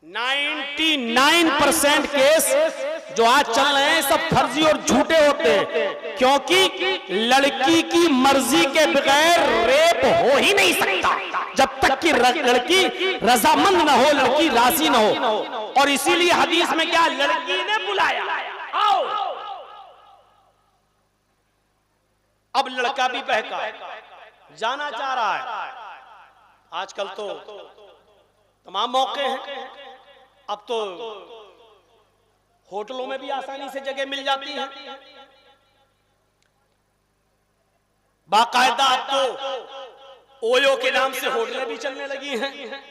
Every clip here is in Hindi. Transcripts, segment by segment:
99% केस जो आज चल रहे हैं सब फर्जी और झूठे होते हैं, क्योंकि लड़की की मर्जी के बगैर रेप हो ही नहीं सकता जब तक कि लड़की रजामंद ना हो, लड़की राजी ना हो। और इसीलिए हदीस में क्या, लड़की ने बुलाया, आओ। अब लड़का भी बहका जाना चाह रहा है। आजकल तो तमाम मौके हैं, अब तो होटलों में भी आसानी से जगह मिल जाती है। बाकायदा अब तो ओयो के नाम से होटलें भी चलने लगी हैं।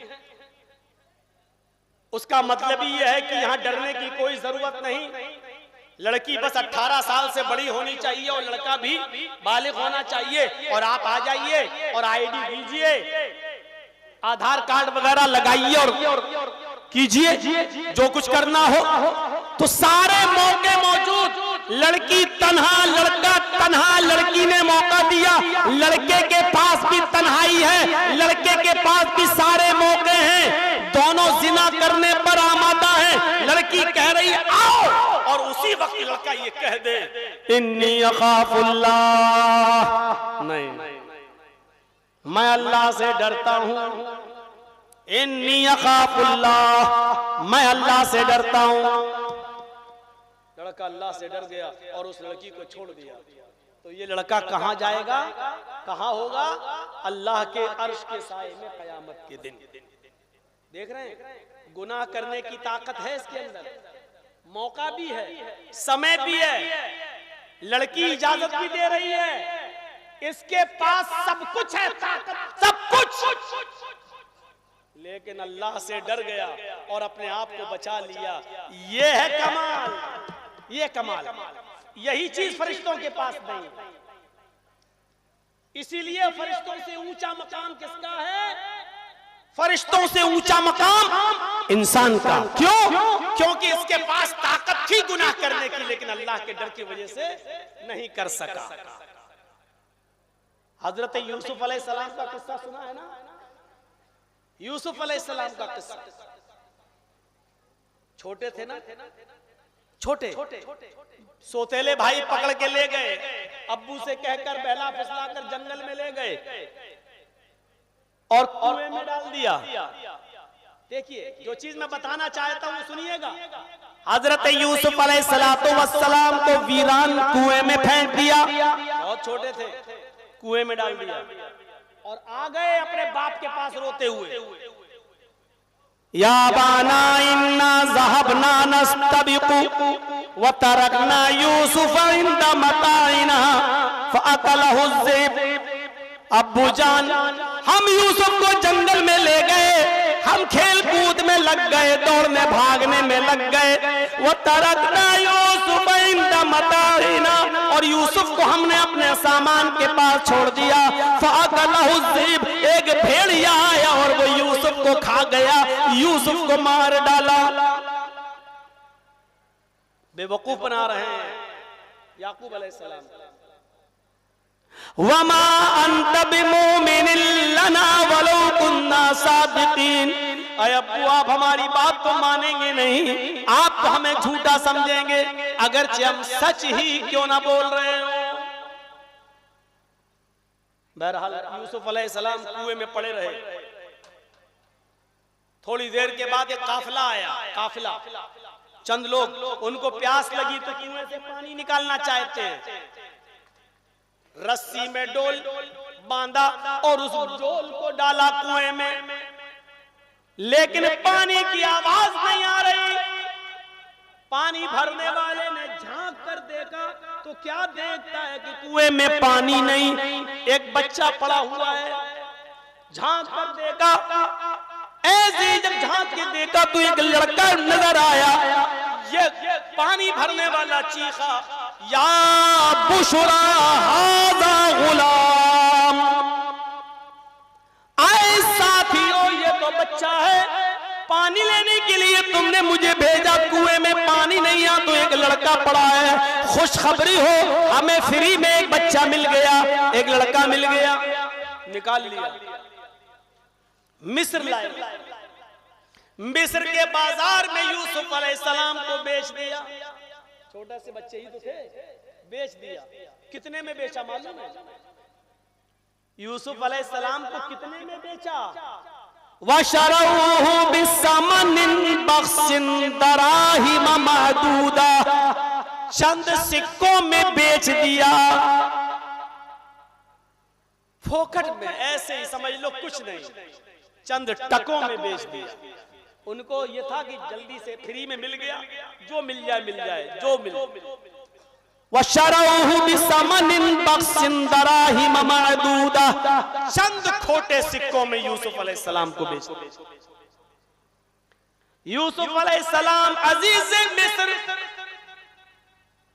उसका मतलब ही यह है कि यहां डरने की कोई जरूरत नहीं। लड़की बस 18 साल से बड़ी होनी चाहिए और लड़का भी बालिग होना चाहिए, और आप आ जाइए और आईडी दीजिए, आधार कार्ड वगैरह लगाइए और कीजिए जो कुछ करना हो। तो सारे मौके मौजूद, लड़की तन्हा, लड़का तन्हा, लड़की ने मौका दिया, लड़के के पास भी तन्हाई है, लड़के के पास भी सारे मौके हैं, दोनों जिना करने पर आमादा है। लड़की कह रही आओ, और उसी वक्त लड़का ये कह दे इन्नी अखाफुल्लाह, नहीं मैं अल्लाह से डरता हूं, इन्नी अखाफुल्लाह, मैं अल्लाह से डरता हूं। लड़का अल्लाह से डर गया और उस लड़की को छोड़ दिया। तो ये लड़का कहां जाएगा, कहां होगा? अल्लाह के अर्श के साए में कयामत के दिन। देख रहे हैं, गुनाह करने की ताकत है इसके अंदर, मौका भी है, समय भी है, लड़की इजाजत भी दे रही है, इसके पास सब कुछ है, ताकत सब कुछ, लेकिन अल्लाह से डर गया और अपने आप को बचा लिया। ये है कमाल, ये कमाल। यही चीज फरिश्तों के पास नहीं। इसीलिए फरिश्तों से ऊंचा मकाम किसका है? फरिश्तों से ऊंचा मकाम इंसान का। क्यों? क्योंकि इसके पास ताकत थी गुनाह करने की, लेकिन अल्लाह के डर की वजह से नहीं कर सका। हजरत यूसुफ अलैहिस्सलाम का किस्सा सुना है ना? यूसुफ अलैहिस्सलाम का किस्सा, छोटे थे ना, छोटे सोतेले भाई पकड़ के ले गए, अब्बू से कहकर बहला फुसला कर जंगल में ले गए और कुएं में डाल दिया। देखिए, जो चीज मैं बताना चाहता हूं सुनिएगा। हजरत यूसुफ अलैहिस्सलाम को वीरान कुएं में फेंक दिया, बहुत छोटे थे, कुएं में डाल दिया और आ गए अपने बाप के पास रोते हुए। या बाना इन्ना ज़हबना नस्तबिकु व तरकना यूसुफ इंद मताइना फअकलहु ज़िब। अब्बू जान, हम यूसुफ को जंगल में ले गए, हम खेल कूद में लग गए, दौड़ने भागने में लग गए। वो तरकना यूसुफ इंद मताइना, और यूसुफ को हमने अपने सामान के पास छोड़ दिया। फअकलहु ज़िब, एक भेड़िया आया और वो यूसुफ को खा गया, यूसुफ को मार डाला। बेवकूफ बना रहे हैं याकूब अलैहिस्सलाम। वमा अंत बिमुमिनिन लना वलो कुन्ना सादिकीन। अय अब्बू, आप हमारी बात तो मानेंगे नहीं, आप तो हमें झूठा समझेंगे, अगरचे हम सच ही क्यों ना बोल रहे हो। बहरहाल यूसुफ अलैहिस्सलाम कुएं में पड़े रहे। थोड़ी देर के बाद एक काफिला आया, काफिला, चंद लोग, उनको प्यास लगी तो कुएं से पानी निकालना चाहते हैं। रस्सी में डोल बांधा और उस डोल को डाला कुएं में, लेकिन पानी की आवाज नहीं आ रही। पानी भरने वाले ने झांक कर देखा तो क्या देखता है कि कुएं में पानी नहीं, एक बच्चा पड़ा हुआ है। झांक कर देखा, ऐसे जब झांक के देखा तो एक लड़का नजर आया। ये पानी भरने वाला चीखा, या बुशरा हाज़ा गुलाम, आए साथियों ये तो बच्चा है, पानी लेने के लिए तुमने मुझे भेजा, कुएं में पानी नहीं आ तो एक लड़का पड़ा है, खुशखबरी हो, हमें फ्री में एक बच्चा मिल गया, एक लड़का मिल गया। निकाल लिया, मिस्र लाए, मिस्र के बाजार में यूसुफ अलैहिस्सलाम को बेच दिया। छोटा से बच्चे ही तो थे, बेच दिया। कितने में बेचा मालूम है? यूसुफ अलैहिस्सलाम को कितने में बेचा? वशरऊहु बिसमनिन बख्सिन दराहिम महदूदा, चंद सिक्कों में बेच दिया, फोकट में, ऐसे ही समझ लो, कुछ नहीं, चंद टकों में बेच दिया। उनको ये था कि जल्दी से फ्री में मिल गया, जो मिल जाए मिल जाए, जो मिल। वशरऊहु बिसमनिन बख्सिन दराहिम महदूदा, चंद खोटे सिक्कों में यूसुफ अलैहिस्सलाम को बेच दिया। यूसुफ अलैहिस्सलाम अजीज मिस्र,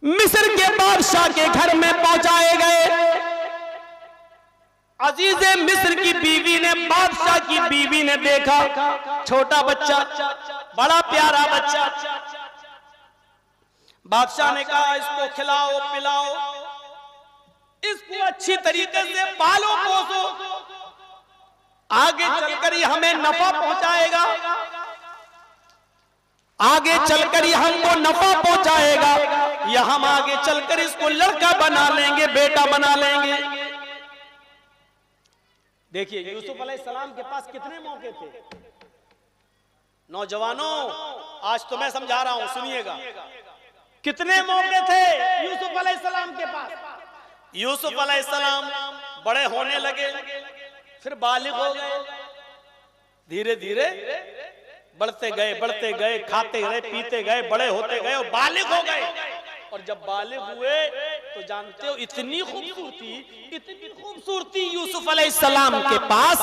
मिस्र के बादशाह के घर में पहुंचाए गए। अजीज मिस्र की बीवी ने, बादशाह की बीवी ने देखा छोटा बच्चा, बड़ा प्यारा बच्चा। बादशाह ने कहा इसको खिलाओ पिलाओ, इसको अच्छी तरीके से पालो पोसो, आगे चलकर ये हमें नफा पहुंचाएगा, आगे चलकर ये हमको नफा पहुंचाएगा, या हम आगे चलकर इसको लड़का बना लेंगे, बेटा बना लेंगे। देखिए यूसुफ अलैहिस्सलाम के पास कितने मौके थे। नौजवानों, आज तो मैं समझा रहा हूं, सुनिएगा, कितने मौके थे यूसुफ अलैहिस्सलाम के पास। यूसुफ अलैहिस्सलाम बड़े होने लगे, फिर बालिग हो गए, धीरे धीरे बढ़ते गए, खाते गए, पीते गए, बड़े होते गए और बालिग हो गए। और जब बालिग हुए तो जानते हो इतनी खूबसूरती यूसुफ अलैहिस्सलाम के पास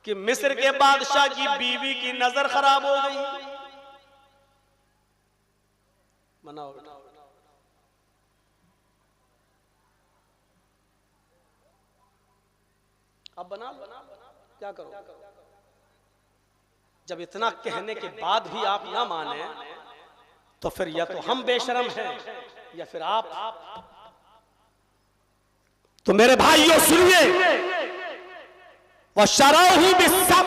कि मिस्र के बादशाह की बीवी की नजर खराब हो गई। बनाओ अब बना क्या करो। जब इतना कहने के बाद भी आप ना माने तो फिर या तो हम बेशरम हैं या फिर आप। तो मेरे भाइयों सुनिए, वशरऊहु बिसम,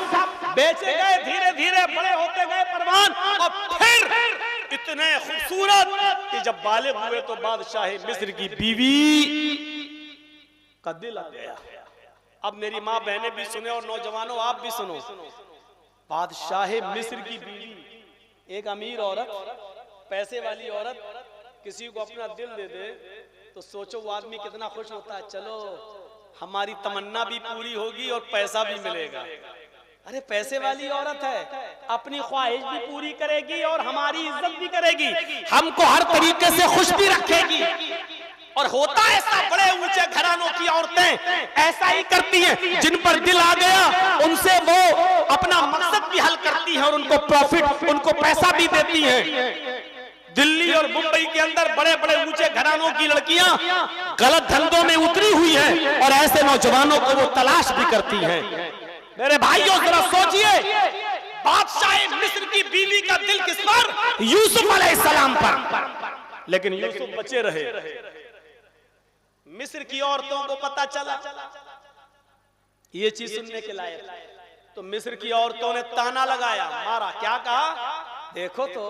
बेचे गए, धीरे धीरे बड़े होते गए परवान, और फिर इतने खूबसूरत कि जब बालिग हुए तो बादशाह मिस्र की बीवी का दिल आ गया। अब मेरी माँ बहनें भी सुने और नौजवानों आप भी सुनो। बादशाह मिस्र की बीवी, एक अमीर औरत, पैसे वाली औरत किसी को अपना दिल दे दे तो सोचो वो आदमी कितना खुश होता है। चलो हमारी तमन्ना भी पूरी होगी और पैसा भी मिलेगा। अरे पैसे वाली औरत है, अपनी ख्वाहिश भी पूरी करेगी और हमारी इज्जत भी करेगी, हमको हर तरीके से खुश भी रखेगी। और होता है ऐसा, बड़े ऊंचे घरानों की औरतें ऐसा ही करती हैं, जिन पर दिल आ गया उनसे वो अपना मकसद भी हल करती है और उनको प्रॉफिट, उनको पैसा भी देती हैं। दिल्ली और मुंबई के अंदर बड़े बड़े ऊंचे घरानों की लड़कियां गलत धंधों में उतरी हुई हैं और ऐसे नौजवानों को वो तलाश भी करती हैं। मेरे भाइयों जरा सोचिए, बादशाह मिस्र की बीवी का दिल किस पर? यूसुफ अलैहिस्सलाम पर। लेकिन यूसुफ बचे रहे। मिस्र की औरतों को पता चला ये चीज सुनने के लायक, तो मिस्र की औरतों ने ताना लगाया, मारा। क्या कहा? देखो तो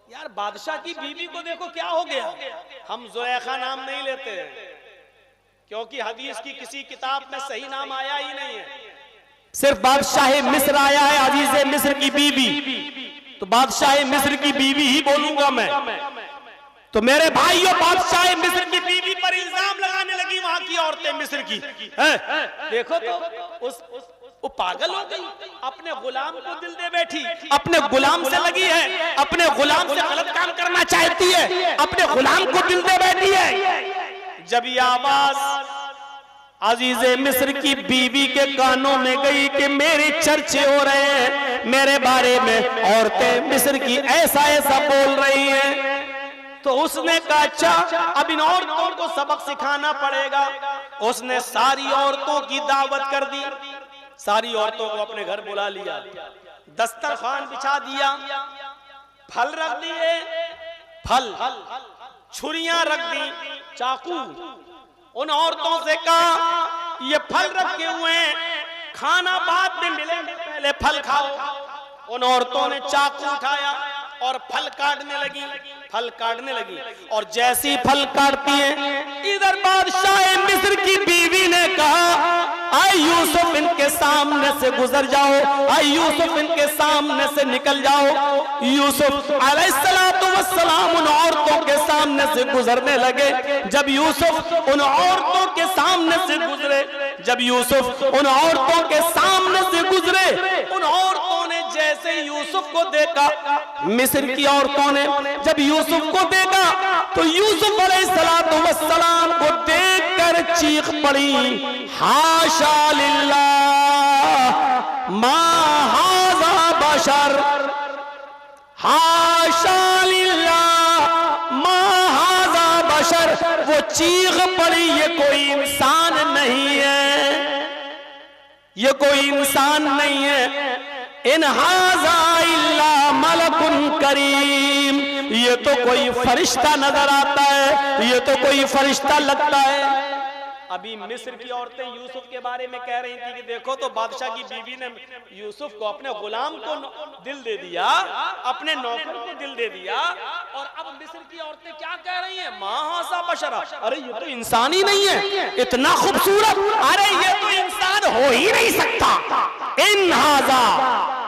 यार, बादशाह की बीवी को देखो क्या हो गया। हम जुलेखा नाम नहीं लेते क्योंकि हदीस की किसी किताब में सही नाम आया ही नहीं है, सिर्फ बादशाह मिस्र आया है, अजीज मिस्र की बीवी। तो बादशाह मिस्र की बीवी ही बोलूंगा मैं। तो मेरे भाइयों, बादशाह मिस्र की बीवी पर इल्जाम लगाने लगी वहां की औरतें मिस्र की। देखो तो वो पागल हो गई, अपने गुलाम को दिल दे बैठी, अपने गुलाम से लगी है, अपने गुलाम से गलत काम करना चाहती है, अपने गुलाम को दिल दे बैठी है। जब ये आवाज अजीजे मिस्र की बीवी के कानों में गई कि मेरे चर्चे हो रहे हैं, मेरे बारे में औरतें मिस्र की ऐसा ऐसा बोल रही हैं, तो उसने कहा अच्छा, अब इन औरतों को सबक सिखाना पड़ेगा। उसने सारी औरतों की दावत कर दी, सारी औरतों को अपने घर बुला लिया, दस्तरखान बिछा दिया, फल रख दिए, फल, छुरियां रख दी, चाकू। उन औरतों से कहा ये फल रखे हुए हैं, खाना बाद में मिलेंगे, ले फल खाओ। उन औरतों ने चाकू उठाया और फल काटने लगी और जैसी फल काटती हैं, इधर बादशाह मिस्र की बीवी ने कहा, आए यूसुफ इनके सामने से गुजर जाओ, आए यूसुफ इनके सामने से निकल जाओ। यूसुफ अलैहिस्सलातु वस्सलाम उन औरतों के सामने से गुजरने लगे। जब यूसुफ उन औरतों के सामने से गुजरे, उन औरतों ने जैसे यूसुफ को देखा, मिस्र की औरतों ने जब यूसुफ को देखा तो यूसुफ अलैहिस्सलातु वस्सलाम को देखकर चीख पड़ी, हाशा लिल्लाह मा हाज़ा बशर, हाशा लिल्लाह मा हाज़ा बशर। वो चीख पड़ी, ये कोई इंसान नहीं है, ये कोई इंसान नहीं है। इन हाज़ा इल्ला मलकुन करीम, ये तो कोई फरिश्ता नजर आता है, ये तो कोई फरिश्ता लगता है। अभी मिस्र की औरतें यूसुफ के बारे में कह रही थी कि देखो तो बादशाह की बीवी ने यूसुफ को, अपने गुलाम को दिल दे दिया, अपने नौकर को दिल दे दिया। और अब मिस्र की औरतें क्या कह रही हैं, मा हाज़ा बशरा, अरे ये तो इंसान ही नहीं है, इतना खूबसूरत, अरे ये तो इंसान हो ही नहीं सकता। इन हाज़ा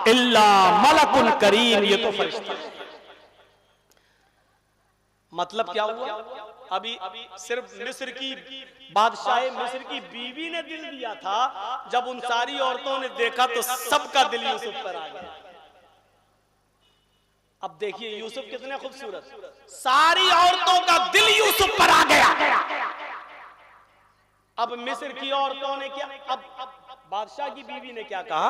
इल्ला मलकुन करीम, ये तो फरिश्ता। मतलब क्या हुआ, अभी सिर्फ मिस्र की बादशाह मिस्र की बीवी ने दिल दिया था, जब उन सारी औरतों ने देखा तो सबका दिल यूसुफ पर आ गया। अब देखिए यूसुफ कितने खूबसूरत, सारी औरतों का दिल यूसुफ पर आ गया। अब मिस्र की औरतों ने क्या, अब बादशाह की बीवी ने क्या कहा,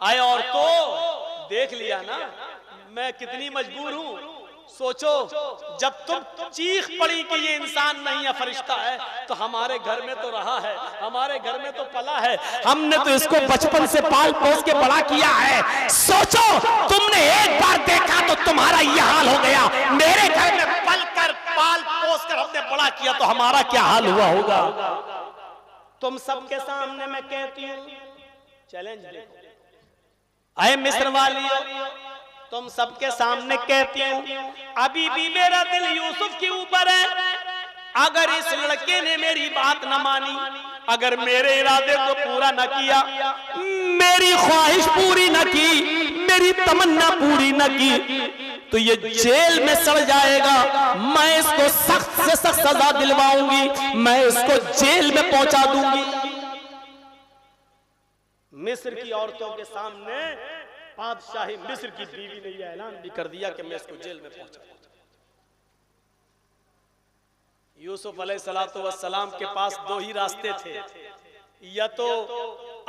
आए औरतों देख लिया ना मैं कितनी मजबूर हूं, सोचो जब तुम चीख पड़ी कि ये इंसान नहीं है फरिश्ता है, तो हमारे घर में तो रहा है, हमारे घर में तो पला है, हमने तो इसको बचपन से पाल पोस के बड़ा किया है। सोचो तुमने एक बार देखा तो तुम्हारा ये हाल हो गया, मेरे घर में पल कर पाल पोस कर हमने बड़ा किया तो हमारा क्या हाल हुआ होगा। तुम सबके सामने मैं कहती हूँ, चैलेंज देखो, आए मिस्र वालियों, तुम सबके सामने कहती हूँ, अभी भी मेरा दिल यूसुफ के ऊपर है। अगर इस लड़के ने मेरी बात न मानी, अगर मेरे इरादे को पूरा न किया, मेरी ख्वाहिश पूरी न की, मेरी तमन्ना पूरी न की, तो ये जेल में सड़ जाएगा। मैं इसको सख्त से सख्त सजा दिलवाऊंगी, मैं इसको जेल में पहुंचा दूंगी। मिस्र की औरतों के सामने बादशाह मिस्र की बीवी ने यह ऐलान भी कर दिया कि मैं इसको जेल में पहुंचा। यूसुफ अलैहिस्सलातु वस्सलाम के पास दो ही रास्ते थे, या तो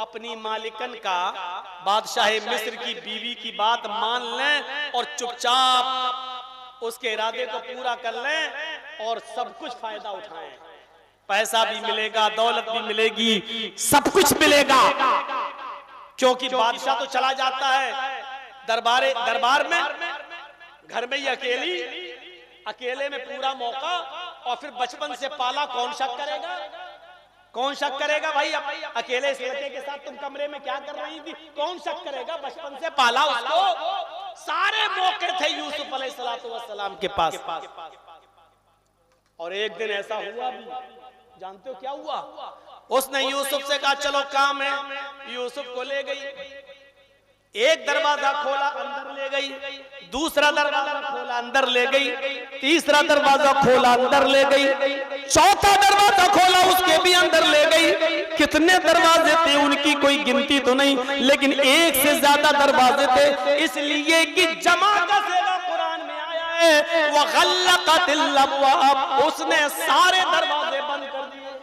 अपनी मालिकन का, बादशाह मिस्र की बीवी की बात मान लें और चुपचाप उसके इरादे को पूरा कर लें और सब कुछ फायदा उठाएं, पैसा भी मिलेगा, दौलत भी मिलेगी, सब कुछ मिलेगा। क्योंकि बादशाह तो चला जाता है दरबार में, घर में ही अकेले में पूरा मौका, और फिर बचपन से पाला, कौन शक करेगा, कौन शक करेगा भाई, अकेले इस लड़के के साथ तुम कमरे में क्या कर रही थी, कौन शक करेगा, बचपन से पाला उसको। सारे मौके थे यूसुफ अलैहिस्सलातु वस्सलाम के पास। और एक दिन ऐसा हुआ भी, जानते हो क्या हुआ, उसने यूसुफ से कहा चलो काम है, यूसुफ को ले गई, एक दरवाजा खोला अंदर ले गई, दूसरा दरवाजा खोला अंदर ले गई, तीसरा दरवाजा खोला अंदर ले गई, चौथा दरवाजा खोला उसके भी अंदर ले गई। कितने दरवाजे थे उनकी कोई गिनती तो नहीं, लेकिन एक से ज्यादा दरवाजे थे, इसलिए कि जमा का सेवा कुरान में आया है, वग़ल्लक़तिल अब्वाब, उसने सारे दरवाजे बंद कर दिए।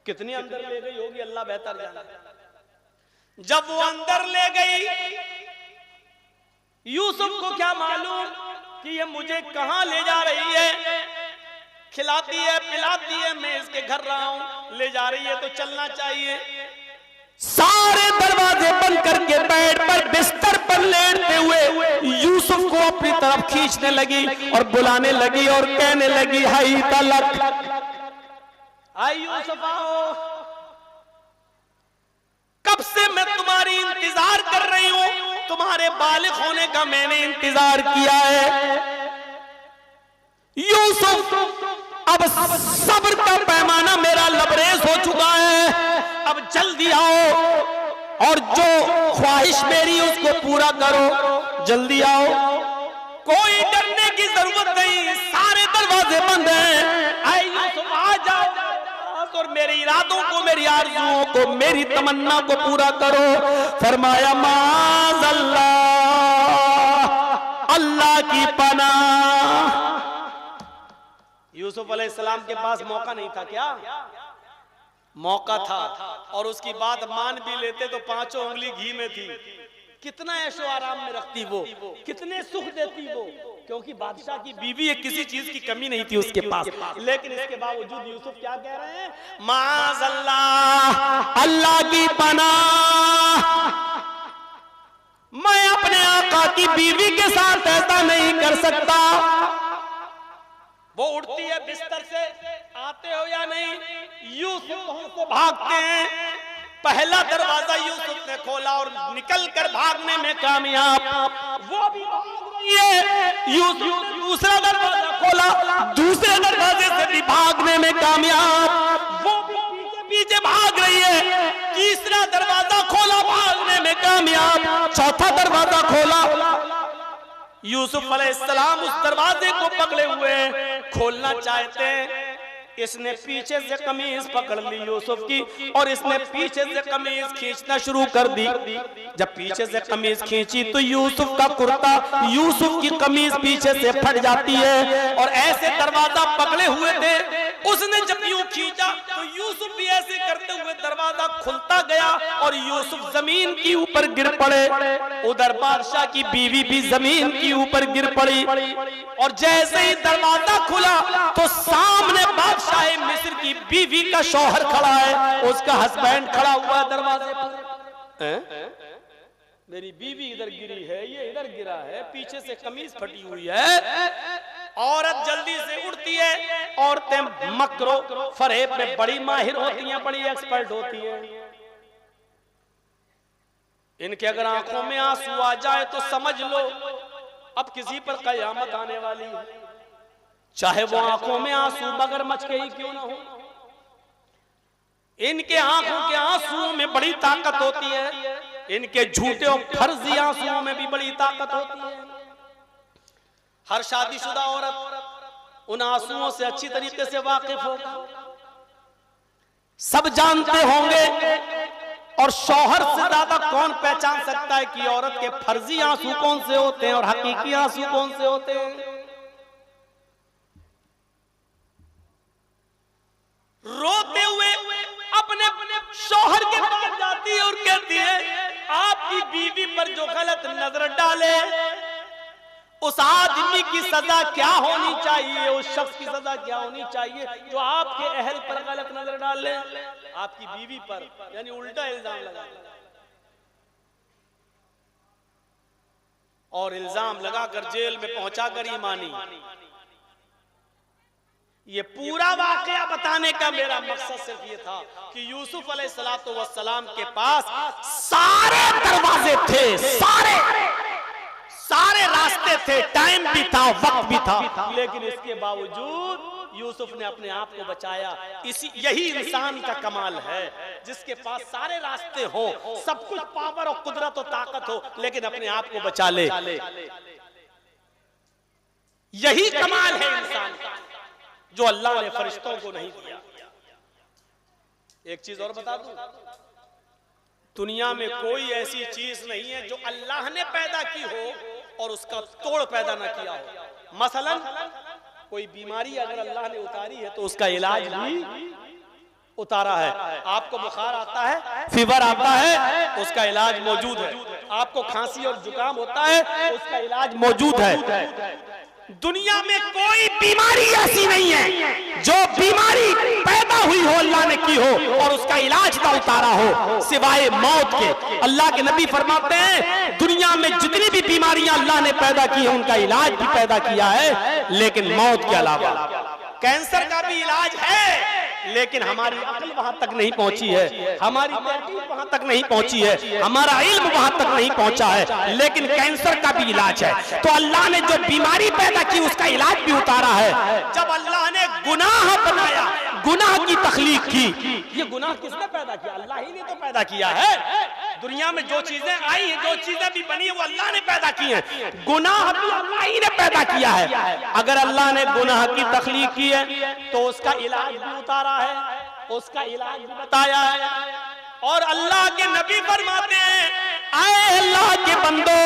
कितनी अंदर ले गई होगी अल्लाह बेहतर जाने। जब वो अंदर ले गई, यूसुफ को क्या मालूम कि ये मुझे कहां ले जा रही है, खिलाती है पिलाती है, मैं इसके घर रहा हूं, ले जा रही है तो चलना चाहिए। सारे दरवाजे बंद करके बेड पर बिस्तर पर लेटते हुए यूसुफ को अपनी तरफ खींचने लगी और बुलाने लगी और कहने लगी, हाय तलक, आई यूसुफ आओ, कब कब से मैं तुम्हारी इंतजार कर रही हूं, तुम्हारे बालिग होने का मैंने इंतजार किया है। यूसुफ, अब सब्र का पैमाना मेरा लबरेज हो चुका है, अब जल्दी आओ और जो ख्वाहिश मेरी उसको पूरा करो, जल्दी आओ। कोई डरने की जरूरत नहीं, सारे दरवाजे बंद हैं। आए यूसुफ, आ जाओ और मेरे इरादों को, मेरी आरज़ुओं को, मेरी तमन्ना को पूरा करो। फरमाया माज़अल्लाह, अल्लाह की पनाह। यूसुफ अलैहिस्सलाम के पास मौका नहीं था क्या? मौका था, और उसकी बात मान भी लेते तो पांचों उंगली घी में थी। कितना ऐशो आराम में रखती वो, कितने सुख देती वो, क्योंकि बादशाह की बीवी है, किसी चीज की कमी नहीं थी उसके पास। लेकिन इसके बावजूद यूसुफ क्या कह रहे हैं? माज़अल्लाह, अल्लाह की पनाह, मैं अपने आका की बीवी के साथ ऐसा नहीं कर सकता। वो उठती है बिस्तर से, आते हो या नहीं, यूसुफ वहां से भागते हैं। पहला दरवाजा यूसुफ ने खोला और निकलकर भागने में कामयाब, वो भी भाग रही है। यूसुफ ने दूसरा दरवाजा खोला, दूसरे दरवाजे से भी भागने में कामयाब, वो भी पीछे पीछे भाग रही है। तीसरा दरवाजा खोला, भागने में कामयाब। चौथा दरवाजा खोला, यूसुफ अलैहिस्सलाम उस दरवाजे को पकड़े हुए खोलना चाहते हैं। इसने पीछे से कमीज पकड़ ली यूसुफ की, और इसने पीछे से कमीज खींचना शुरू कर दी। जब पीछे से कमीज खींची तो यूसुफ का कुर्ता, यूसुफ की कमीज पीछे से फट जाती है, और ऐसे दरवाजा पकड़े हुए थे। उसने जब यूं खींचा तो यूसुफ भी ऐसे करते हुए दरवाजा खुलता गया और यूसुफ जमीन के ऊपर गिर पड़े। उधर बादशाह की बीवी भी जमीन के ऊपर गिर पड़ी, और जैसे ही दरवाजा खुला तो सामने बादशाह मिस्र की बीवी का शौहर खड़ा है, उसका हस्बैंड खड़ा हुआ है दरवाजे पर। मेरी बीवी इधर गिरी है, ये इधर गिरा है, पीछे से कमीज फटी हुई है। औरत जल्दी से उठती है। औरतें मकरो फरेब में बड़ी माहिर होती हैं, बड़ी एक्सपर्ट होती हैं। इनके अगर आंखों में आंसू आ जाए तो समझ लो अब किसी पर कयामत आने वाली है, चाहे वो आंखों में आंसू मगरमच्छ के ही क्यों ना हो। इनके आंखों के आंसुओं में बड़ी ताकत होती है, इनके झूठे और फर्जी आंसुओं में भी बड़ी ताकत होती है। हर शादीशुदा औरत उन आंसुओं से अच्छी तरीके से वाकिफ होगा, सब जानते होंगे। और शौहर से ज्यादा कौन पहचान सकता है कि औरत के फर्जी आंसू कौन से होते हैं और हकीकी आंसू कौन से होते हैं। रोते हुए अपने शौहर के पास जाती है और कहती है आपकी बीवी पर जो गलत नजर डाले उस आदमी की सजा क्या होनी चाहिए, उस शख्स की सजा क्या होनी चाहिए जो आपके अहल पर गलत नजर डाले, आपकी बीवी पर, यानी उल्टा इल्जाम लगा। और इल्जाम लगाकर जेल में पहुंचाकर ईमानी। ये पूरा वाकया बताने का मेरा मकसद सिर्फ ये था कि यूसुफ अलैहिस्सलातु वस्सलाम के पास सारे दरवाजे थे, सारे रास्ते थे, टाइम भी था, वक्त भी था, लेकिन इसके बावजूद यूसुफ ने अपने आप को बचाया। यही इंसान का कमाल है, जिसके पास सारे रास्ते हो, सब कुछ पावर और कुदरत और ताकत हो, लेकिन अपने आप को बचा ले। यही कमाल है इंसान का, जो अल्लाह ने फरिश्तों को नहीं दिया। एक चीज और बता दूं, दुनिया में कोई ऐसी चीज नहीं है जो अल्लाह ने पैदा की हो और उसका तोड़ पैदा ना किया हो। मसलन कोई बीमारी अगर अल्लाह ने उतारी है तो उसका इलाज भी उतारा है। आपको बुखार आता है, फीवर आता है, उसका इलाज मौजूद है। आपको खांसी और जुकाम होता है, उसका इलाज मौजूद है। दुनिया में कोई बीमारी ऐसी नहीं है जो बीमारी पैदा हुई हो अल्लाह ने की हो और उसका इलाज ना उतारा हो, सिवाय मौत के। अल्लाह के नबी फरमाते हैं दुनिया में जितनी भी बीमारियां अल्लाह ने पैदा की है उनका इलाज भी पैदा किया है, लेकिन मौत के अलावा। कैंसर का भी इलाज है, लेकिन हमारी अक्ल वहां तक नहीं पहुंची है, हमारी तहकीक वहां तक नहीं पहुंची है, हमारा इल्म वहां तक नहीं पहुंचा है। लेकिन कैंसर का भी इलाज है। तो अल्लाह ने जो बीमारी पैदा की उसका इलाज भी उतारा है। जब अल्लाह ने गुनाह बनाया, गुनाह की तखलीक की, ये गुनाह किसने पैदा किया? अल्लाह ही ने तो पैदा किया है। दुनिया में जो चीजें आई हैं, जो चीजें भी बनी है, वो अल्लाह ने पैदा की हैं। गुनाह भी अल्लाह ही ने पैदा किया है। अगर अल्लाह ने गुनाह की तखलीक की है तो उसका इलाज भी उतारा है, उसका इलाज भी बताया है। और अल्लाह के नबी फरमाते हैं, आए अल्लाह के बंदो,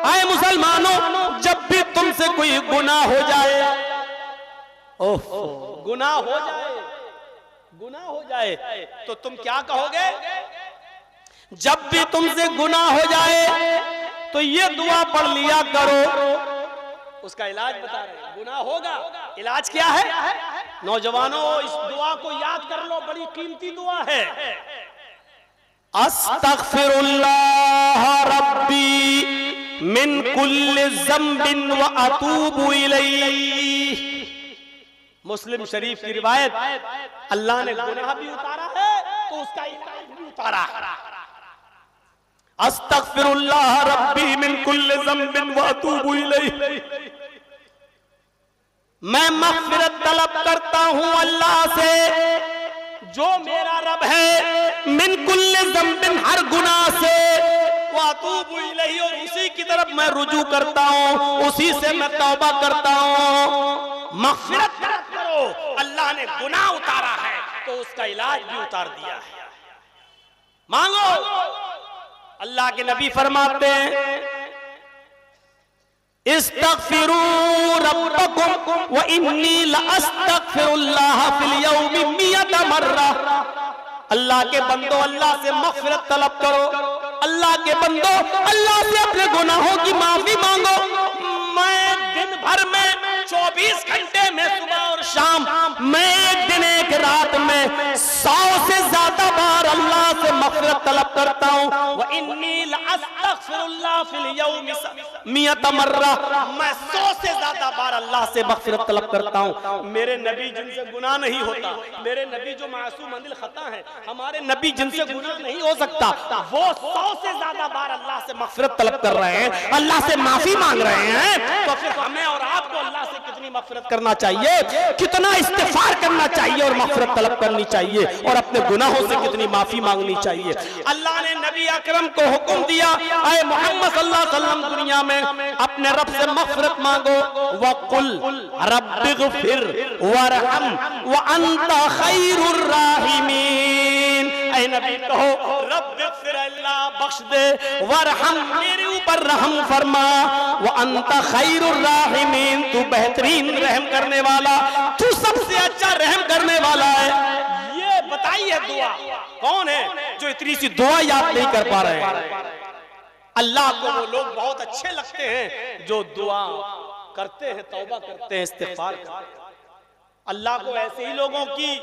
आए मुसलमानों, जब भी तुमसे कोई गुनाह हो जाए, गुनाह हो जाए, गुनाह हो जाए, तो तुम क्या कहोगे? जब भी तुमसे गुनाह हो जाए तो ये दुआ पढ़ लिया करो। उसका इलाज बता रहे हैं। गुनाह होगा, इलाज क्या है? नौजवानों, इस दुआ को याद कर लो, बड़ी कीमती दुआ है। अस्तगफिरुल्लाह रब्बी मिन कुल्लि ज़म्बिन व अतूबु इलैह। मुस्लिम शरीफ की रिवायत, अल्लाह ने गुनाह भी उतारा है तो उसका इलाज भी उतारा है। अस्तगफिरुल्लाह रब्बी मिन कुल्लि ज़म्बिन व अतूबु इलैह। मैं मग़फ़िरत तलब करता हूं अल्लाह से, जो मेरा रब है, मिन कुल्लि ज़म्बिन, हर गुनाह से, व अतूबु इलैह, और उसी की तरफ मैं रुजू करता हूं, उसी से मैं तौबा करता हूं। मग़फ़िरत तलब करो। अल्लाह ने गुनाह उतारा है तो उसका इलाज भी उतार दिया है। मांगो। अल्लाह के नबी फरमाते हैं, इस्तगफिरू रब्बकुम व इन्नी लअस्तगफिरुल्लाह फिल यौमि मियत मर्रा। अल्लाह के बंदो, अल्लाह से मग़फ़िरत तलब करो। अल्लाह के बंदो, अल्लाह से अपने गुनाहों की माफी मांगो। मैं दिन भर में 24 घंटे में, सुबह और शाम, मैं एक दिन एक रात में 100 से ज्यादा बार अल्लाह से मग़फ़िरत तलब करता हूँ। व इन्नी लअस्तगफिरुल्लाह फिल यौमि मियत मर्रा। मैं 100 से ज्यादा बार अल्लाह से मग़फ़िरत तलब करता हूँ। मेरे नबी जिनसे गुनाह नहीं होता, मेरे नबी जो मासूम अनिल खता है, हमारे नबी जिनसे गुनाह नहीं हो सकता, वो 100 से ज्यादा बार अल्लाह से मग़फ़िरत तलब कर रहे हैं, अल्लाह से माफी मांग रहे हैं। तो फिर हमें और आपको अल्लाह से कितनी मग़फ़िरत करना चाहिए, कितना इस्तिग़फ़ार करना चाहिए और मग़फ़िरत तलब करनी चाहिए, और अपने गुनाहों से कितनी माफी मांगनी चाहिए। अल्लाह ने नबी अकरम को हुक्म दिया, आए मोहम्मद सल्लल्लाहु अलैहि वसल्लम, दुनिया में अपने रब से मग़फ़िरत मांगो। वक़ुल रब्बिग़फ़िर वरहम व अंत खैरुर राहिमीन। ऐ नबी कहो, रब्बिग़फ़िर, अल्लाह बख्श दे, वरहम, मेरे ऊपर रहम फरमा, व अंत खैरुर राहिमीन, तू बेहतरीन रहम करने वाला, तू सबसे अच्छा रहम करने वाला है। ये बताइए दुआ कौन है जो इतनी सी दुआ याद नहीं कर पा रहे हैं? अल्लाह को वो लोग बहुत अच्छे लगते हैं जो दुआ करते हैं, तौबा करते हैं, इस्तिग़फ़ार करते हैं। अल्लाह को ऐसे ही लोगों की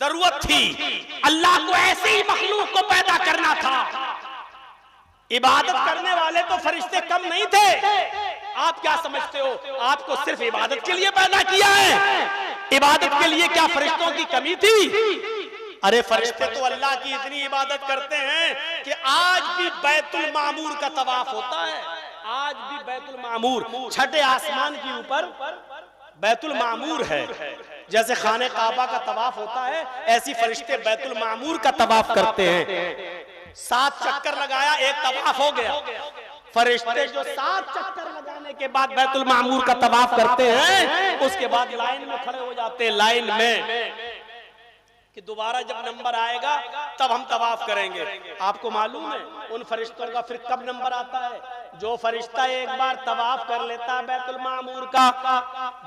जरूरत थी, अल्लाह को ऐसे ही मखलूक को पैदा करना था। इबादत करने वाले तो फरिश्ते कम नहीं थे। आप क्या समझते हो, आपको सिर्फ इबादत के लिए पैदा किया है? इबादत के लिए क्या फरिश्तों की कमी थी? अरे फरिश्ते तो अल्लाह की इतनी इबादत करते हैं कि आज भी बैतुल मामूर का तवाफ होता है। आज भी बैतुल मामूर, छठे आसमान के ऊपर बैतुल मामूर है। जैसे खाने काबा का तवाफ होता है, ऐसी फरिश्ते बैतुल मामूर का तवाफ करते हैं। 7 चक्कर लगाया, एक तवाफ हो गया। फरिश्ते जो 7 चक्कर लगाने के बाद बैतुल मामूर का तवाफ करते हैं, उसके बाद लाइन में खड़े हो जाते हैं, लाइन में कि दोबारा जब नंबर आएगा तब हम तवाफ करेंगे। आपको मालूम है उन फरिश्तों का फिर कब नंबर आता है? जो फरिश्ता एक बार तवाफ कर लेता है बैतुल मामूर का,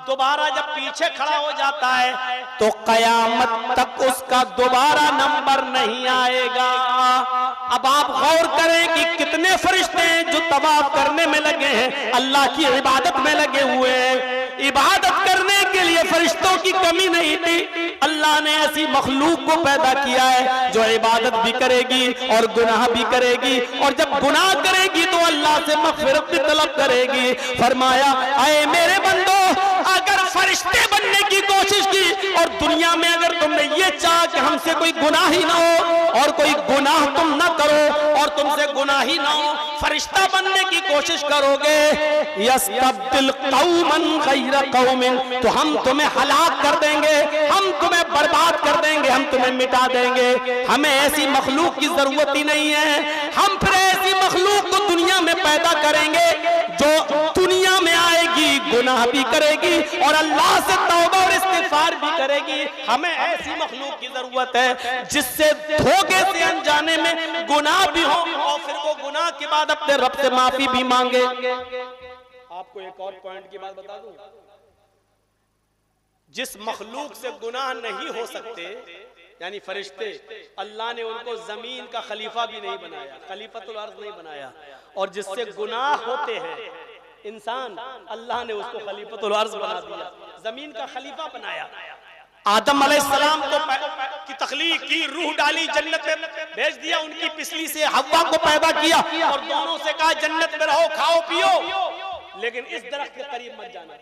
दोबारा जब पीछे खड़ा हो जाता है तो कयामत तक उसका दोबारा नंबर नहीं आएगा। अब आप गौर करें कि कितने फरिश्ते हैं जो तवाफ करने में लगे हैं, अल्लाह की इबादत में लगे हुए हैं। इबादत करने के लिए फरिश्तों की कमी नहीं थी। अल्लाह ने ऐसी मखलूक को पैदा किया है जो इबादत भी करेगी और गुनाह भी करेगी, और जब गुनाह करेगी तो अल्लाह से मग़फ़िरत भी तलब करेगी। फरमाया, आए मेरे बंदो, अगर फरिश्ते बनने की कोशिश की और दुनिया में अगर तुमने ये चाहा कि हमसे कोई गुनाह ही ना हो और कोई गुनाह तुम ना करो और तुमसे गुनाह ही ना हो, फरिश्ता बनने की कोशिश करोगे, यस्तब्दिल कौमन गैर कौमिन, तो हम तुम्हें हलाक कर देंगे, हम तुम्हें बर्बाद कर देंगे, हम तुम्हें मिटा देंगे। हमें ऐसी मखलूक की जरूरत ही नहीं है। हम फिर ऐसी मखलूक को दुनिया में पैदा करेंगे जो दुनिया में आएगी, गुनाह भी करेगी और अल्लाह से तौबा और इस्तिगफार भी करेगी। हमें ऐसी मखलूक की जरूरत है जिससे धोखे से अनजाने में गुनाह भी हो और फिर वो गुनाह के बाद अपने रब से माफी भी मांगे। आपको एक और पॉइंट की बात बता दूं, जिस मखलूक से गुनाह नहीं हो सकते यानी फरिश्ते, अल्लाह ने उनको जमीन का खलीफा भी नहीं बनाया, खलीफतुल अर्ज़ नहीं बनाया, और जिससे गुनाह होते हैं इंसान, अल्लाह ने उसको खलीफतुल अर्ज़ बना दिया, जमीन का खलीफा बनाया। आदम अलैहिस्सलाम की तख्लीक की, रूह डाली, जन्नत में भेज दिया, उनकी पिछली से हव्वा को पैदा किया और दोनों से कहा जन्नत में रहो, खाओ पियो, लेकिन इस दरख्त के करीब मत जाना।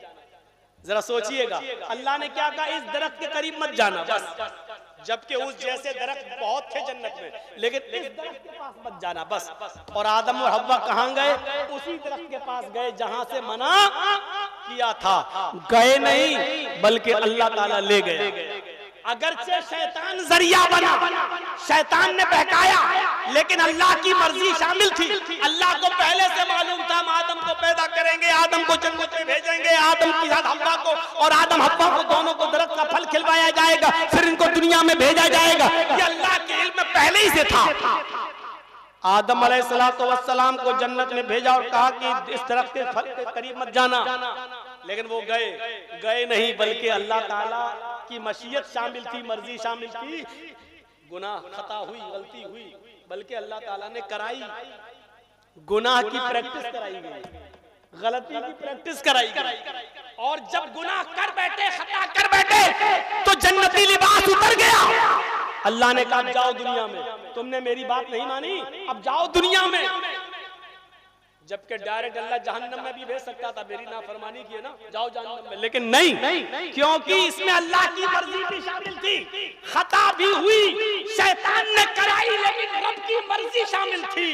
जरा सोचिएगा, अल्लाह ने क्या कहा, इस दरख्त के करीब मत जाना बस, जबकि उस जैसे दरख्त बहुत थे जन्नत में, लेकिन इस दरख्त के पास मत जाना बस। और आदम और हव्वा कहां गए? उसी दरख्त के पास गए जहां से मना किया था। गए नहीं बल्कि अल्लाह ताला ले गए। अगरचे शैतान जरिया बना, शैतान ने बहकाया, लेकिन अल्लाह की मर्जी शामिल थी। अल्लाह को पहले से मालूम था हम आदम को पैदा करेंगे, आदम को जन्नत में भेजेंगे, आदम की साथ हव्वा को, और आदम हव्वा को दोनों को दरख्त का फल खिलवाया जाएगा, फिर इनको दुनिया में भेजा जाएगा। ये अल्लाह के इल्म में पहले ही से था। आदम अलैहिस्सलाम को जन्नत में भेजा और कहा कि इस दरख्त के फल के करीब मत जाना, लेकिन वो गए नहीं बल्कि अल्लाह ताला की मशीयत शामिल थी, मर्जी शामिल थी। गुनाह, खता हुई, गलती हुई, बल्कि अल्लाह ताला ने कराई, गुनाह की प्रैक्टिस कराई गई, गलती की प्रैक्टिस कराई गई। और जब गुनाह कर बैठे, खता कर बैठे, तो जन्नती लिबास उतर गया। अल्लाह ने कहा जाओ दुनिया में, तुमने मेरी बात नहीं मानी, अब जाओ दुनिया में। जबकि डायरेक्ट अल्लाह जहन्नम में भी भेज सकता था, मेरी नाफरमानी की है ना, जाओ जहन्नम में, लेकिन नहीं, क्योंकि इसमें अल्लाह की मर्जी भी शामिल थी, खता भी हुई, शैतान ने कराई, लेकिन रब की मर्जी शामिल थी।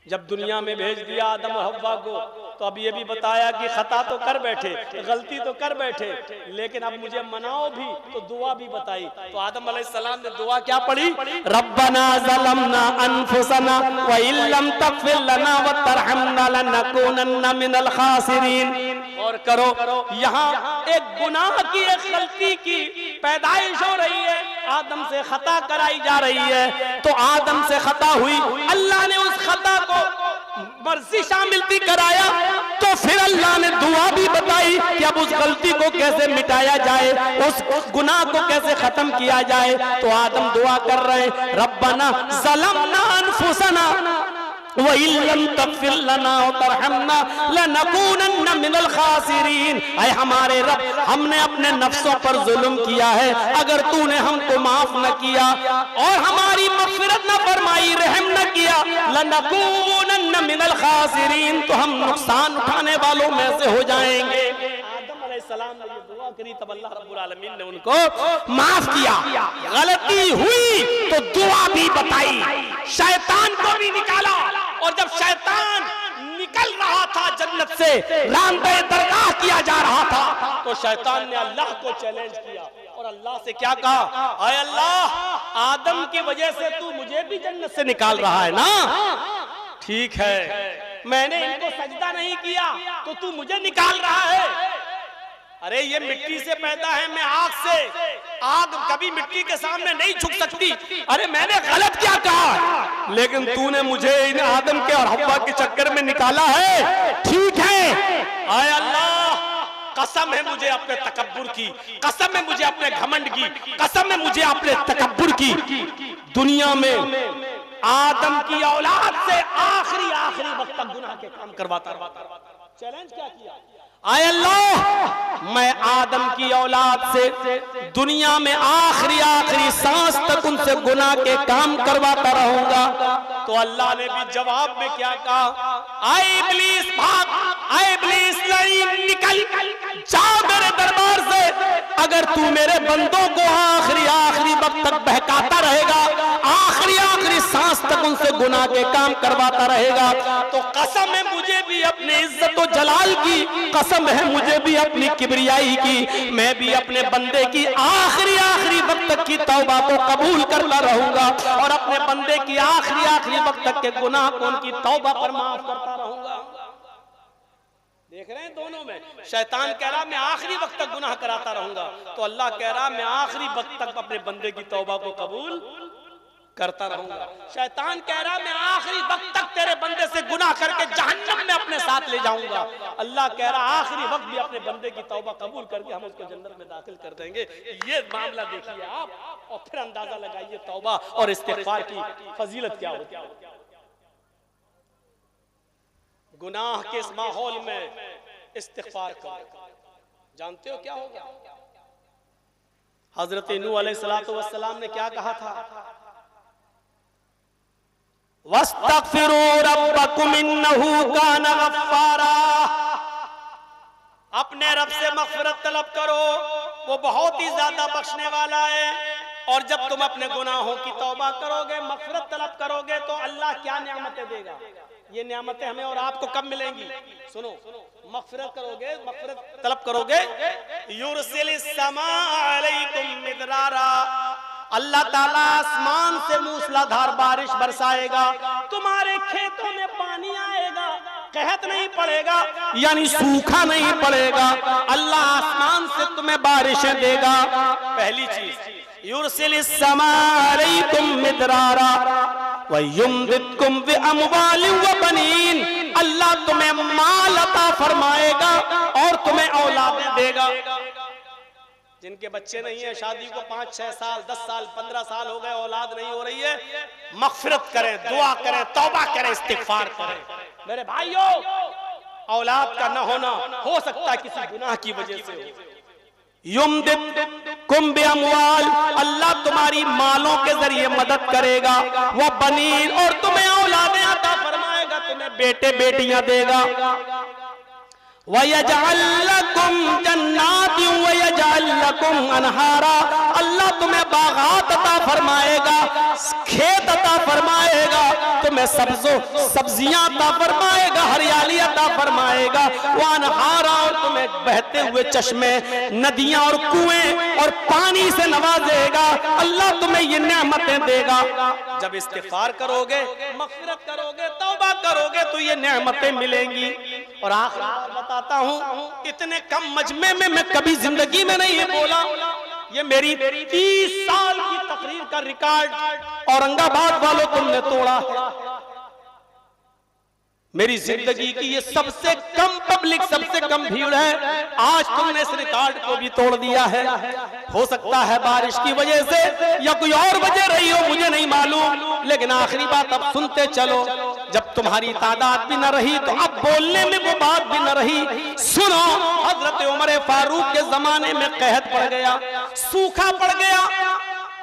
जब दुनिया में भेज दिया आदम और हव्वा को, तो अब ये भी बताया कि खता तो कर बैठे, गलती तो कर बैठे, लेकिन अब मुझे मनाओ भी, तो दुआ भी बताई। तो आदम अलैहिस्सलाम ने दुआ क्या पढ़ी? रब्बना ज़लमना अनफुसना व इल्लम तग़फिर लना व तरहमना लनकूनन्ना मिनल खासिरीन। और करो, यहाँ एक गुनाह की, एक गलती की पैदाइश हो रही है, आदम से खता कराई जा रही है, तो आदम से खता हुई, अल्लाह ने उस खता को मर्जी शामिल भी कराया, तो फिर अल्लाह ने दुआ भी बताई कि अब उस गलती को कैसे मिटाया जाए, उस गुनाह को कैसे खत्म किया जाए। तो आदम दुआ कर रहे हैं, रब्बना ज़लमना अनफुसना व इल्लम तग़फिर लना व तरहमना लनकूनन्ना मिनल खासिरीन। ऐ हमारे रब, हमने अपने नफ्सों पर जुल्म किया है, अगर तूने हमको माफ न किया और हमारी मग़फ़िरत न फरमाई, रहम न किया, लनकूनन्ना मिनल खासिरीन, तो हम नुकसान उठाने वालों में से हो जाएंगे। आदम अलैहिस्सलाम ने ये दुआ करी, तब अल्लाह रब्बुल आलमीन ने उनको माफ किया। गलती हुई तो दुआ भी बताई, शैतान को भी निकाला, और जब शैतान निकल रहा था जन्नत से, रांदे दरगाह किया जा रहा था, तो शैतान ने अल्लाह को चैलेंज किया और अल्लाह से क्या कहा? आए अल्लाह, आदम की वजह से तू मुझे भी जन्नत से निकाल रहा है ना, ठीक है, मैंने इनको सजदा नहीं किया तो तू मुझे निकाल रहा है। अरे ये मिट्टी से पैदा है, मैं आग से, आग कभी मिट्टी के सामने नहीं झुक सकती। अरे मैंने गलत क्या कहा, लेकिन तूने मुझे इन आदम के और हव्वा के चक्कर में निकाला है, ठीक है। आए अल्लाह, कसम है मुझे अपने तकब्बुर की, कसम है मुझे अपने घमंड की, कसम है मुझे अपने तकब्बुर की, दुनिया में आदम की औलाद से आखिरी वक्त तक गुनाह के काम करवाता रहा। चैलेंज क्या किया? आए अल्लाह, मैं आदम की औलाद से दुनिया में आखिरी सांस तक उनसे गुनाह के काम करवाता रहूंगा। तो अल्लाह ने भी जवाब में क्या कहा? आए इब्लीस भाग, आए इब्लीस निकल, जाओ मेरे अगर तू मेरे बंदों को आखिरी वक्त तक बहकाता रहेगा, आखिरी सांस तक उनसे गुनाह के काम करवाता रहेगा, तो कसम है मुझे भी अपनी इज्जत और जलाल की, कसम है मुझे भी अपनी किबरियाई की, मैं भी अपने बंदे की आखिरी वक्त तक की तौबा को कबूल करता रहूंगा और अपने बंदे की आखिरी वक्त तक के गुनाह को उनकी तौबा पर माफ करता रहूंगा। देख रहे हैं दोनों में, शैतान कह रहा मैं आखिरी वक्त तक गुनाह कराता रहूंगा, तो अल्लाह कह रहा मैं आखिरी वक्त तक अपने बंदे की तौबा को कबूल करता रहूंगा। शैतान कह रहा मैं आखिरी वक्त तक तेरे बंदे से गुनाह करके जहन्नम में अपने साथ ले जाऊंगा, अल्लाह कह रहा आखिरी वक्त भी अपने बंदे की तौबा कबूल करके हम उसको जन्नत में दाखिल कर देंगे। ये मामला देखिए आप और फिर अंदाजा लगाइए तौबा और इस्तिग़फ़ार की फजीलत क्या होती है। गुनाह के इस माहौल में इस्तिग़फ़ार करो, जानते हो क्या होगा? हजरत नूह अलैहिस्सलातु वस्सलाम ने क्या कहा था? वस्तग़फ़िरू रब्बकुम इन्नहु कान गफ़्फ़ारा, अपने रब से मग़फ़िरत तलब करो, वो बहुत ही ज्यादा बख्शने वाला है। और जब तुम अपने गुनाहों की तौबा करोगे, मग़फ़िरत तलब करोगे, तो अल्लाह क्या नेमतें देगा। ये नेमतें हमें और आपको कब मिलेंगी? सुनो, मग़फ़िरत करोगे, मग़फ़िरत तलब करोगे, युरसिलिस समा अलैकुम मिदरारा, अल्लाह ताला आसमान से मूसलाधार बारिश बरसाएगा, तुम्हारे खेतों में पानी आएगा, कहत नहीं पड़ेगा, यानी सूखा नहीं पड़ेगा, अल्लाह आसमान से तुम्हें बारिशें देगा। पहली चीज, युरसिलिस समा अलैकुम मिदरारा व युमदिदकुम बिअमवालिन व बनीन, अल्लाह तुम्हें माल अता फरमाएगा और तुम्हें औलादें देगा। जिनके बच्चे नहीं है, शादी को 5, 6 साल, 10 साल, 15 साल हो गए, औलाद नहीं हो रही है, मग़फ़िरत करें, दुआ करें, तौबा करें, इस्तिग़फ़ार करें। मेरे भाइयों, औलाद का न होना हो सकता है किसी गुनाह की वजह से हो। युमदिदकुम बिअमवाल, अल्लाह तुम्हारी मालों के जरिए मदद करेगा, वह बनीन, और तुम्हें औलादें अता फरमाएगा, तुम्हें बेटे बेटियां देगा। वयजअल लकुम जन्नातिन वयजअल लकुम अनहारा, अल्लाह तुम्हें बागात अता फरमाएगा, खेत अता फरमाएगा, तुम्हें सब्जियां अता फरमाएगा, हरियाली अता फरमाएगा, वो अनहारा, और तुम्हें बहते हुए चश्मे, नदियां और कुएं और पानी से नवाजेगा। अल्लाह तुम्हें ये नेमतें देगा। जब इस्तिग़फ़ार करोगे, मग़फ़िरत करोगे, तौबा करोगे, तो ये नेमतें मिलेंगी। और आखिरी बात बताता हूं, इतने कम मजमे में मैं कभी जिंदगी में नहीं ये बोला। ये मेरी 30 साल की तकरीर का रिकॉर्ड औरंगाबाद वालों तुमने तोड़ा। मेरी जिंदगी की ये सबसे कम पब्लिक, सबसे कम भीड़ है, आज तुमने इस रिकॉर्ड को भी तोड़ दिया है। हो सकता है बारिश की वजह से या कोई और वजह रही हो, मुझे नहीं मालूम, लेकिन आखिरी बात अब सुनते चलो। जब तुम्हारी तादाद भी न रही तो अब बोलने में वो बात भी न रही। सुनो, हजरत उमर फारूक के जमाने में कहत पड़ गया, सूखा पड़ गया।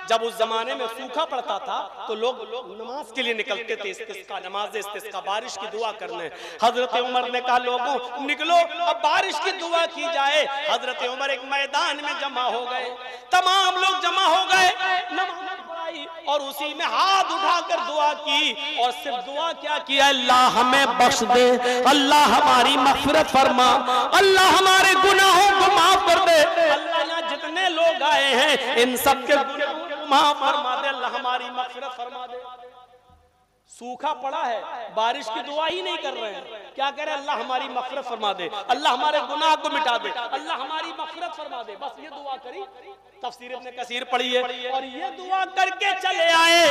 जब उस जमाने में सूखा पड़ता था तो लोग नमाज के लिए निकलते थे, इस्तिस्का, नमाज इस्तिस्का, बारिश की दुआ करने। हजरत उमर ने कहा लोगों निकलो, अब बारिश की दुआ की जाए। हजरत उमर एक मैदान में जमा हो गए, तमाम लोग जमा हो गए, नमाज पढ़ाई और उसी में हाथ उठाकर दुआ की। और सिर्फ दुआ क्या किया, अल्लाह हमें बख्श दे, अल्लाह हमारी मग़फ़िरत फरमा, अल्लाह हमारे गुनाहों को माफ कर दे, अल्लाह यहाँ जितने लोग आए हैं इन सब के माफ फरमा दे, अल्लाह हमारी मग़फ़िरत फरमा दे। सूखा पड़ा है, बारिश की दुआ ही नहीं कर रहे हैं, क्या कह रहे हैं, अल्लाह हमारी मग़फ़िरत फरमा दे, अल्लाह हमारे गुनाह को मिटा दे, अल्लाह हमारी मग़फ़िरत फरमा दे। बस ये दुआ करी, तफ़सीर इब्न कसीर पढ़ी है, और ये दुआ करके चले आए।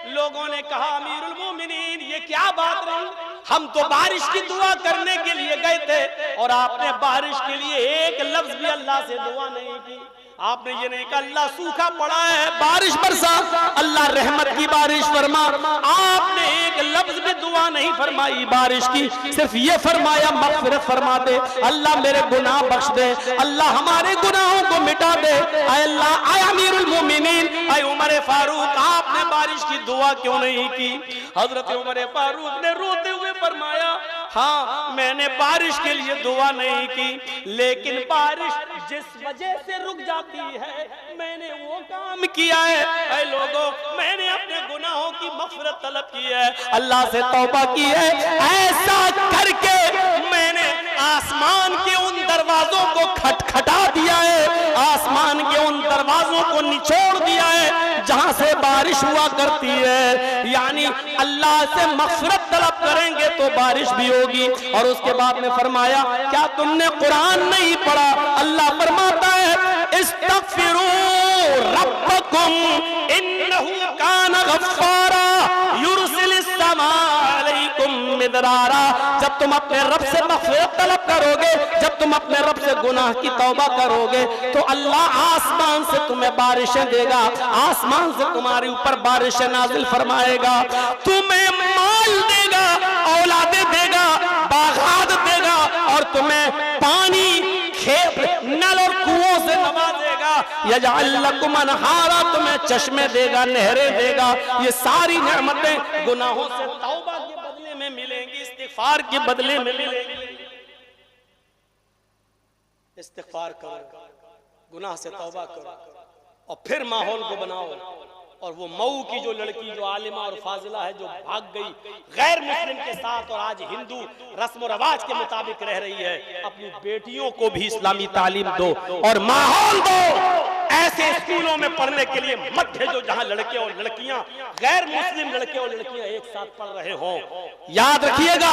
लोगों ने कहा अमीरुल मोमिनीन ये क्या बात रही, हम तो बारिश की दुआ करने के लिए गए थे और आपने बारिश के लिए एक लफ्ज भी अल्लाह से दुआ नहीं की। आपने ये नहीं कहा अल्लाह सूखा पड़ा है, बारिश बरसा, अल्लाह रहमत की बारिश फरमा। आपने एक लफ्ज भी दुआ नहीं फरमाई बारिश की, सिर्फ ये फरमाया मग़फ़िरत फरमा दे, अल्लाह मेरे गुनाह बख्श दे, अल्लाह हमारे गुनाहों को मिटा दे। ऐ अल्लाह, ऐ अमीरुल मोमिनीन, ऐ उमर फारूक, आपने बारिश की दुआ क्यों नहीं की? हजरत उमर फारूक ने रोते हुए फरमाया, हाँ मैंने बारिश के लिए दुआ नहीं की, लेकिन बारिश जिस वजह से रुक जाती है मैंने वो काम किया है। ऐ लोगों, मैंने अपने गुनाहों की मग़फ़िरत तलब की है, अल्लाह से तौबा की है। ऐसा करके मैंने आसमान के उन दरवाजों को खटखटा दिया है, आसमान के उन दरवाजों को निचोड़ दिया है जहां से बारिश हुआ करती है। यानी अल्लाह से मग़फ़िरत तलब करेंगे तो बारिश भी होगी। और उसके बाद में फरमाया, क्या तुमने कुरान नहीं पढ़ा? अल्लाह फरमाता है, इस्तग़फ़िरू रब्बकुम इन्नहु काना गफ़्फ़ारा युरसिलिस समा अलैकुम मिदरारा। जब तुम अपने रब से मग़फ़िरत तलब करोगे, जब तुम अपने रब से गुनाह की तौबा करोगे तो अल्लाह आसमान से तुम्हें बारिशें देगा, आसमान से तुम्हारे ऊपर बारिशें नाज़िल फरमाएगा, तुम्हें माल देगा, औलादे देगा, बागात देगा और तुम्हें पानी खेत नल और कुओं से नवाजेगा। यजअल लकुम अनहारा, तुम्हें चश्मे देगा, नहरें देगा। ये सारी नेमतें गुनाहों से तौबा के बदले में मिलेंगी, इस्तिग़फ़ार के बदले में मिलेंगी। इस्तिग़फ़ार करो, गुनाह से तौबा करो और फिर माहौल को बनाओ। और वो मऊ की जो लड़की जो आलिमा और फाजिला है, जो भाग गई गैर मुस्लिम के साथ और आज हिंदू रस्म और रवाज के मुताबिक रह रही है, अपनी बेटियों को भी इस्लामी तालीम दो और माहौल दो। ऐसे स्कूलों में पढ़ने के लिए मत भेजो जहां लड़के और लड़कियां, गैर मुस्लिम लड़के और लड़कियां एक साथ पढ़ रहे हों। याद रखिएगा,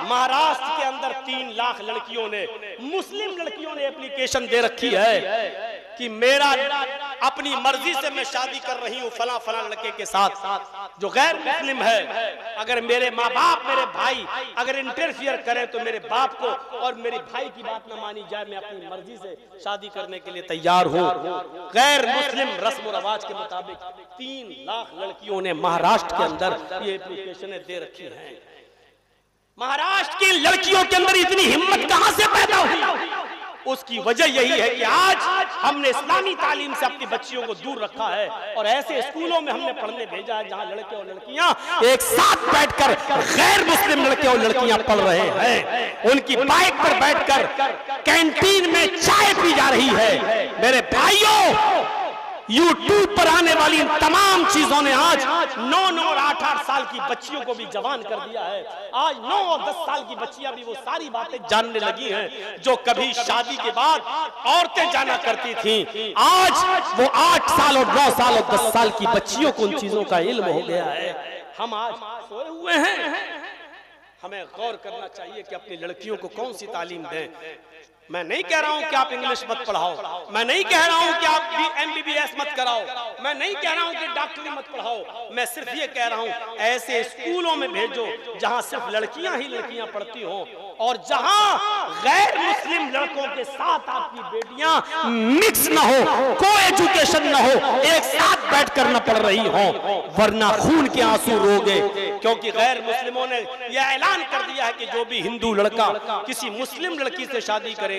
महाराष्ट्र के अंदर 3 लाख लड़कियों ने, मुस्लिम लड़कियों ने एप्लीकेशन दे रखी है कि मेरा अपनी मर्जी से मैं शादी कर रही हूँ फला फला लड़के के साथ जो गैर मुस्लिम है। अगर मेरे माँ बाप, मेरे भाई अगर इंटरफियर करें तो मेरे बाप को और मेरे भाई की बात न मानी जाए, मैं अपनी मर्जी से शादी करने के लिए तैयार हूँ। गैर मुस्लिम रस्म और रवाज के मुताबिक 3 लाख लड़कियों ने महाराष्ट्र के अंदर ये एप्लीकेशनें दे रखी हैं। महाराष्ट्र की लड़कियों के अंदर इतनी हिम्मत कहां से पैदा हुई? उसकी वजह यही है कि आज हमने इस्लामी तालीम से अपनी बच्चियों को दूर रखा है और ऐसे स्कूलों में हमने पढ़ने भेजा है जहां लड़के और लड़कियां एक साथ बैठकर गैर मुस्लिम लड़के और लड़कियां पढ़ रहे हैं। उनकी बाइक पर बैठकर कैंटीन में चाय पी जा रही है। मेरे भाइयों, यूट्यूब पर आने वाली इन तमाम चीजों ने आज 9 और 8 साल की बच्चियों को भी जवान कर दिया है। आज 9 और 10 साल की बच्चियां भी वो सारी बातें जानने लगी हैं जो कभी शादी के बाद औरतें जाना करती थीं। आज वो 8 साल और 9 साल और 10 साल की बच्चियों को उन चीजों का इल्म हो गया है। हम आज सोए हुए हैं। हमें गौर करना चाहिए कि अपनी लड़कियों को कौन सी तालीम दें। मैं नहीं कह रहा हूं कि आप इंग्लिश मत पढ़ाओ, मैं नहीं कह रहा हूं कि आप MBBS मत कराओ, मैं नहीं कह रहा हूं कि डॉक्टरी मत पढ़ाओ। मैं सिर्फ ये कह रहा हूं ऐसे स्कूलों में भेजो जहां सिर्फ लड़कियां ही लड़कियां पढ़ती हों और जहां गैर मुस्लिम लड़कों के साथ आपकी बेटियां मिक्स ना हो, को एजुकेशन ना हो, एक साथ बैठकर न पढ़ रही हो, वरना खून के आंसू रोगे। क्योंकि गैर मुस्लिमों ने यह ऐलान कर दिया है कि जो भी हिंदू लड़का किसी मुस्लिम लड़की से शादी करेगा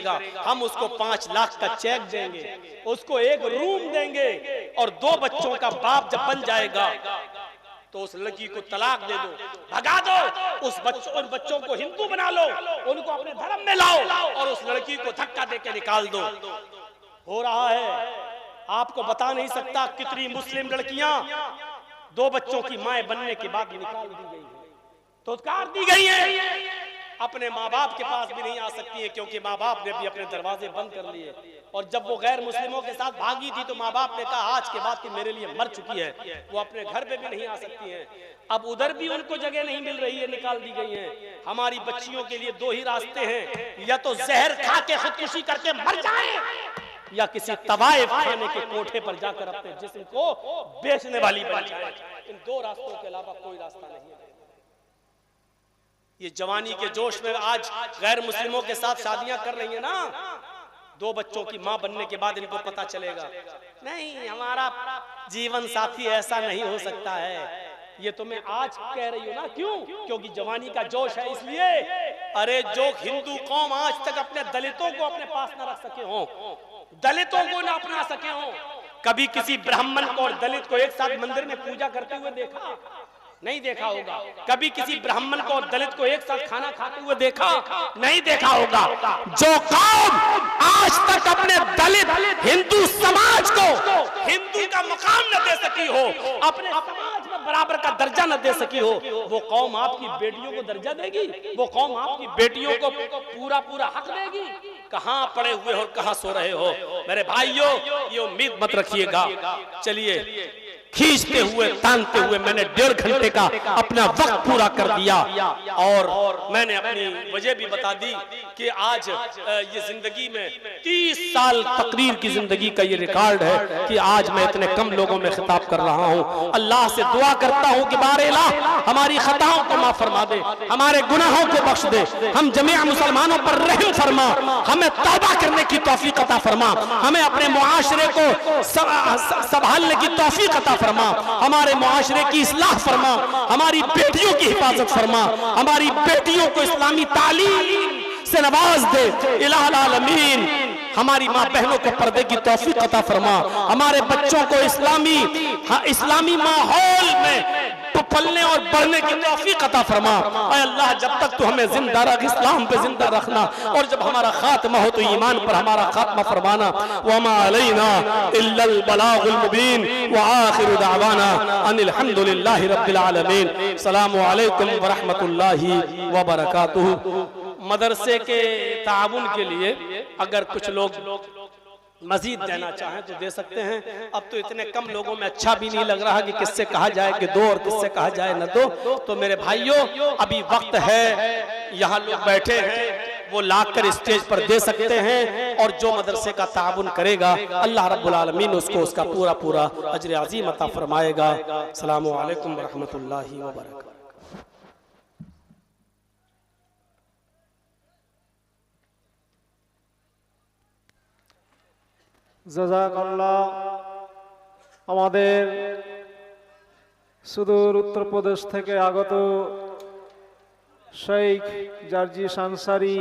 हम उसको 5 लाख का चेक देंगे, उसको एक रूम देंगे और 2 बच्चों का बाप जब बन जाएगा तो उस लड़की को तलाक दे दो, भगा दो, उन बच्चों को हिंदू बना लो, उनको अपने धर्म में लाओ और उस लड़की को धक्का देके निकाल दो। हो रहा है, आपको बता नहीं सकता कितनी मुस्लिम लड़कियां 2 बच्चों की मां बनने के बाद निकाल दी गई है, धुतकार दी गई है। अपने माँ बाप के पास भी नहीं आ सकती है क्योंकि माँ बाप ने भी अपने दरवाजे बंद कर लिए। और जब वो गैर मुस्लिमों के साथ भागी थी तो माँ बाप ने कहा आज के बाद कि मेरे लिए मर चुकी है, वो अपने घर पे भी नहीं आ सकती हैं। अब उधर भी उनको जगह नहीं मिल रही है, निकाल दी गई है। हमारी बच्चियों के लिए 2 ही रास्ते हैं, या तो जहर खा के खुदकुशी करके मर जाएं या किसी तवाइफ खाने के कोठे पर जाकर अपने जिस्म को बेचने वाली बन जाए। इन 2 रास्तों के अलावा कोई रास्ता नहीं है। ये जवानी के जोश में आज गैर मुस्लिमों के साथ शादियां कर रही है ना, 2 बच्चों की मां बनने के बाद इनको पता चलेगा नहीं हमारा जीवन साथी ऐसा नहीं हो सकता है। ये तो मैं आज कह रही हूँ ना, क्यों? क्योंकि जवानी का जोश है इसलिए। अरे जो हिंदू कौम आज तक अपने दलितों को अपने पास न रख सके हों, दलितों को न अपना सके हों, कभी किसी ब्राह्मण को और दलित को एक साथ मंदिर में पूजा करते हुए देखा? नहीं देखा होगा। कभी किसी ब्राह्मण को और दलित को एक साथ खाना खाते हुए देखा? नहीं देखा होगा। जो कौम आज तक अपने दलित हिंदू समाज को हिंदू का मुकाम न दे सकी हो, अपने समाज में बराबर का दर्जा न दे सकी हो, वो कौम आपकी बेटियों को दर्जा देगी? वो कौम आपकी बेटियों को पूरा पूरा हक देगी? कहां पड़े हुए हो और कहां सो रहे हो? मेरे भाइयों, ये उम्मीद मत रखिएगा। चलिए, खींचते हुए तानते हुए मैंने 1.5 घंटे का अपना वक्त पूरा कर दिया और मैंने अपनी वजह भी बता दी कि आज ये जिंदगी में 30 साल तकरीर की जिंदगी का ये रिकॉर्ड है कि आज मैं इतने कम लोगों में खिताब कर रहा हूँ। अल्लाह से दुआ करता हूँ कि बारे अल्लाह हमारी खताओं को माफ फरमा दे, हमारे गुनाहों को बख्श दे, हम जमीअ मुसलमानों पर रहम फरमा, हमें तौबा करने की तौफीक अता फरमा, हमें अपने मुआशरे को संभालने की तौफीक अता फरमा, हमारे मुआशरे की इस्लाह फरमा, हमारी बेटियों की हिफाजत फरमा, हमारी बेटियों को इस्लामी तालीम से नवाज दे। इलाहुल आलमीन हमारी माँ बहनों को पर्दे की तौफीक अता फरमा, हमारे बच्चों को इस्लामी माहौल में पलने और बढ़ने की तौफीक अता फरमा। ऐ अल्लाह, जब तक तू हमें जिंदा रख, इस्लाम पे जिंदा रखना, और जब हमारा खात्मा हो तो ईमान पर हमारा खात्मा फरमाना। वमा अलैना इल्लल बलागुल मुबीन व आखिरु दावाना अनिल हम्दुलिल्लाहि रब्बिल आलमीन। अस्सलामु अलैकुम व रहमतुल्लाहि व बरकातुहू। मदरसे के ताउन के लिए अगर कुछ लोग मजीद देना चाहें तो दे सकते हैं। अब तो इतने कम लोगों में अच्छा भी नहीं लग रहा कि किससे कहा जाए कि दो और किससे कहा जाए न दो। तो मेरे भाइयों, अभी वक्त है, यहाँ लोग बैठे हैं, वो लाकर स्टेज पर दे सकते हैं, और जो मदरसे का ताउन करेगा अल्लाह रब्बुल आलमीन उसको उसका पूरा पूरा अजर अजीम अता फरमाएगा। अस्सलामु अलैकुम व रहमतुल्लाहि व बरकातहू। জাযাকাল্লাহ। আমাদের সুদূর উত্তরপ্রদেশ থেকে আগত শেখ জার্জিস আনসারী